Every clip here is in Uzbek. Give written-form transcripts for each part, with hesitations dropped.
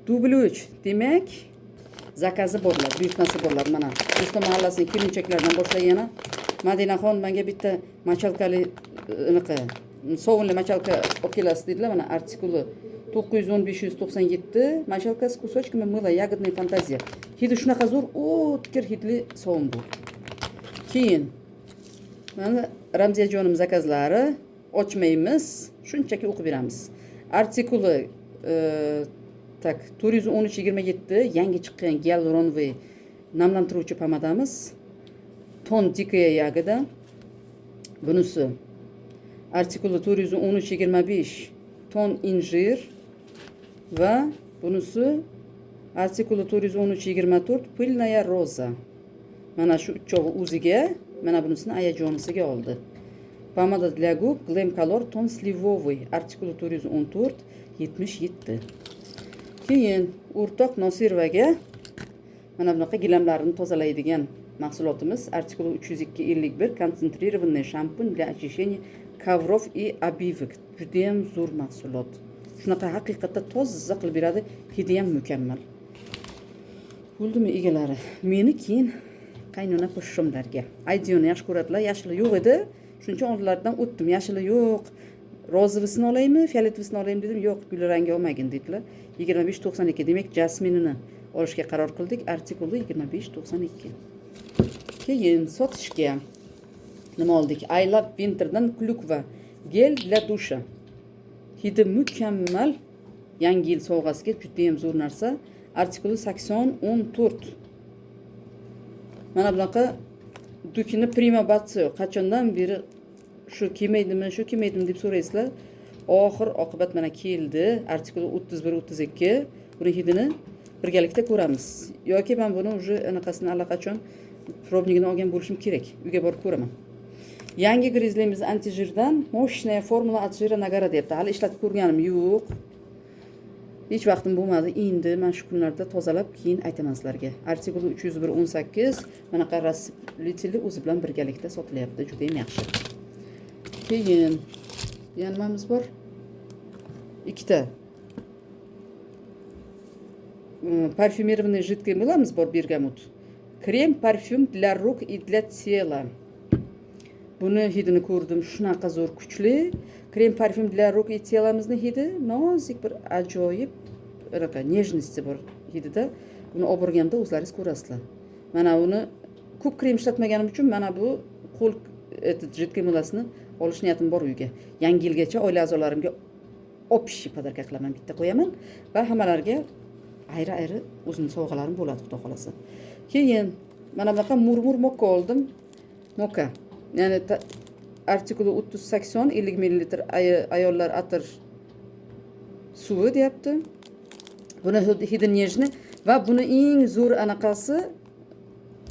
W3 demak zakazi borlar, buyurtmasi borlar. Mana Do'stlar mahallasining kelinchaklaridan boshlagani Madinaxon menga bitta machalkali anaqa sovunli machalka olib kelasiz dedilar. Mana artikuli 910-597 machalka с кусочками мыла ягодная фантазия. Hidi shunaqa zo'r, o'tkir hidli sovun bu. Keyin mana Ramziyajonim zakazlari ochmaymiz, shunchaki o'qib beramiz. Artikuli tak 413-27 yangi chiqqan Gyaluronvoy namlantiruvchi pomadamiz. Ton dikaya yagoda. Bunisi artikuli 413-25 ton injir va bunisi artikuli 413-24 pыльная roza. Mana shu uchovi o'ziga, mana bunisini ayajonisiga oldi. Pomada для губ Glam Color ton slivovoy artikuli 414-77. Keyin o'rtoq Nosirovaga mana bunaqa gilamlarini tozalaydigan mahsulotimiz artikuli 302-51 konsentrированный shampun для очищения ковров и обивок. Juda ham zo'r mahsulot. Shunaqa haqiqatda toza qilib beradi, hidi ham mukammal. Bo'ldimi egalari? Meni keyin qaynona qo'shimlarga Aydionni yaxshi ko'radilar, yashili yo'q edi. Shuncha oldilaridan o'tdim. Yashili yo'q. Rozivisini olaymi, fioletovisini olaymi dedim. Yo'q, gul rangi olmagin dedilar. 25.92 demak jasminini olishga qaror qildik. Artikuli 25.92. Keyin sotishga nima oldik? I Love Winter'dan klukva gel для душа. Hidi mukammal. Yangi yil sovg'asiga juda ham zo'r narsa. Artikuli 80-14. Mana bunaqa dukini Prima Bazio qachondan beri shu kelmaydimi deb so'raysizlar. Oxir oqibat mana keldi. Artikuli 31-32. Buni hidini birgalikda ko'ramiz. Yoki men buni уже anaqasini allaqachon probnigini olgan bo'lishim kerak. Uyga borib ko'raman. Yangi grizlimiz antijirdan moshная formula от жира на гора debdi. Hali ishlatib ko'rganim yo'q. Hech vaqtim bo'lmadi. Endi men shu kunlarda tozalab keyin aytaman sizlarga. Artikuli 301-18 bunaqa rastlitili o'zi bilan birgalikda sotilyapti. Juda ham yaxshi. Keyin yana nimamiz bor? Ikkita парфюмированный жидкое мылamiz bor Bergamot. Krem parfyum для рук и для тела. Buni hidini ko'rdim, shunaqa zo'r kuchli. Krem parfyum для рук и telamizni hidi nozik bir ajoyib anaqa nejnosti bor hidida. Buni olib borganda o'zlaringiz ko'rasizlar. Mana uni ko'p krem ishlatmaganim uchun mana bu qo'l jiddiy mulasini olish niyatim bor uyga. Yangi yilgacha oila a'zolarimga общий podarka qilaman, bitta qo'yaman va hammalarga ayri-ayri o'zimning sovg'alarim bo'ladi, xudo xolasa. Keyin mana bunaqa murmur moka oldim. Moka. Ya'ni artikuli 30-80 50 ml ayollar atir suvi deyapti. Buni hidi nejni va buni eng zo'r anaqasi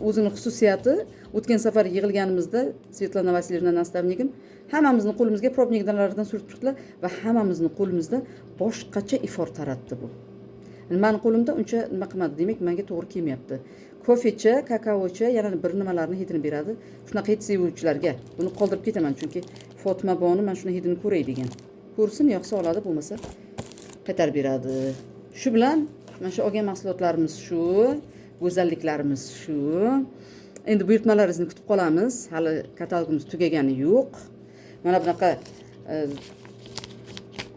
o'zining xususiyati. O'tgan safar yig'ilganimizda Svetlana Vasilyevna nastavnigim hammamizning qo'limizga probniklardan surtib turdilar va hammamizning qo'limizda boshqacha ifor taratdi bu. Meni qo'limda uncha nima qilmadi, demak menga to'g'ri kelmayapti. Kofecha, kakaocha yana bir nimalarni hidini beradi. Shunaqa hid sevuvchilarga buni qoldirib ketaman, chunki Fotima Bonu men shuni hidini ko'ray degan. Ko'rsin, yoqsa oladi, bo'lmasa qaytarib beradi. Shu bilan mana shu olgan mahsulotlarimiz shu, go'zalliklarimiz shu. Endi buyurtmalaringizni kutib qolamiz. Hali katalogimiz tugagani yo'q. Mana bunaqa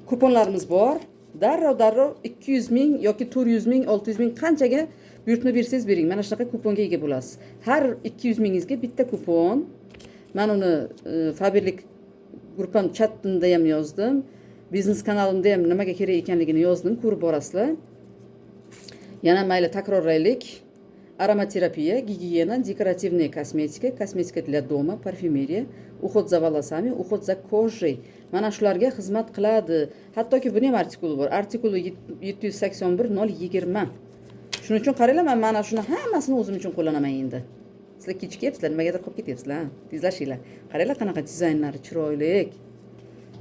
kuponlarimiz bor. Darrov 200 ming yoki 400 ming, 600 ming qanchaga buyurtma bersangiz bering. Mana shunaqa kuponga ega bo'lasiz. Har 200 mingizga bitta kupon. Men uni Faberlik gruppam chatida ham yozdim. Biznes kanalimda ham nimaga kerak ekanligini yozdim, ko'rib borasizlar. Yana mayli takrorlaylik. Ароматерапия, гигиена, декоративная косметика, косметика для дома, парфюмерия, уход за волосами, уход за кожей. Mana shularga xizmat qiladi. Hattoki buni ham artikuli bor. Artikuli 781-020. Shuning uchun qaranglar, men mana shuni hammasini o'zim uchun qo'llanaman endi. Sizlar kechikyapsizlar, nimagadir qolib ketyapsizlar. Tezlashinglar. Qaranglar qanaqa dizaynlari chiroyli.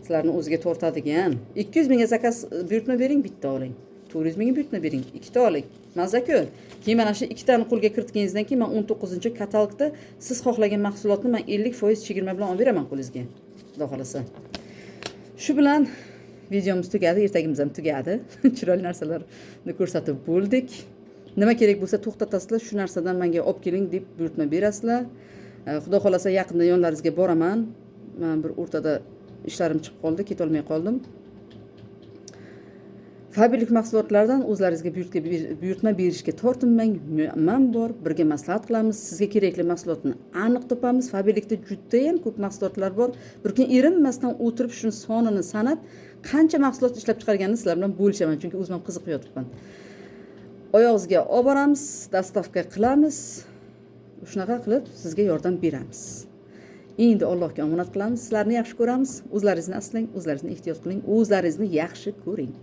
Sizlarni o'ziga tortadigan. 200 mingga zakaz buyurtma bering, bitta oling. 400 mingga buyurtma bering, ikkita oling. Mazza-ku. Keyin mana shu ikkitani qo'lga kiritganingizdan keyin men 19-katalogda siz xohlagan mahsulotni men 50% chegirma bilan olib beraman qo'lingizga. Xudo xolasa. Shu bilan videomiz tugadi, ertagimiz ham tugadi. Chiroyli narsalarni ko'rsatib bo'ldik. Nima kerak bo'lsa to'xtatasizlar, shu narsadan menga olib keling deb buyurtma berasizlar. Xudo xolasa yaqinda yonlaringizga boraman. Men bir o'rtada ishlarim chiqib qoldi, keta olmay qoldim. Fabrlik mahsulotlardan o'zlaringizga buyurtma berishga tortinmang bor, birga maslahat qilamiz, sizga kerakli mahsulotni aniq topamiz. Fabrikda juda ham ko'p mahsulotlar bor. Bir kun erinmasdan o'tirib shuni sonini sanab, qancha mahsulot ishlab chiqarganini sizlar bilan bo'lishaman, chunki o'zim ham qiziqib yotibman. Oyog'ingizga olib boramiz, dastavka qilamiz. Shunaqa qilib sizga yordam beramiz. Endi Allohga omonat qilamiz. Sizlarni yaxshi ko'ramiz. O'zlaringizni asrang, o'zlaringizni ehtiyot qiling, o'zlaringizni yaxshi ko'ring.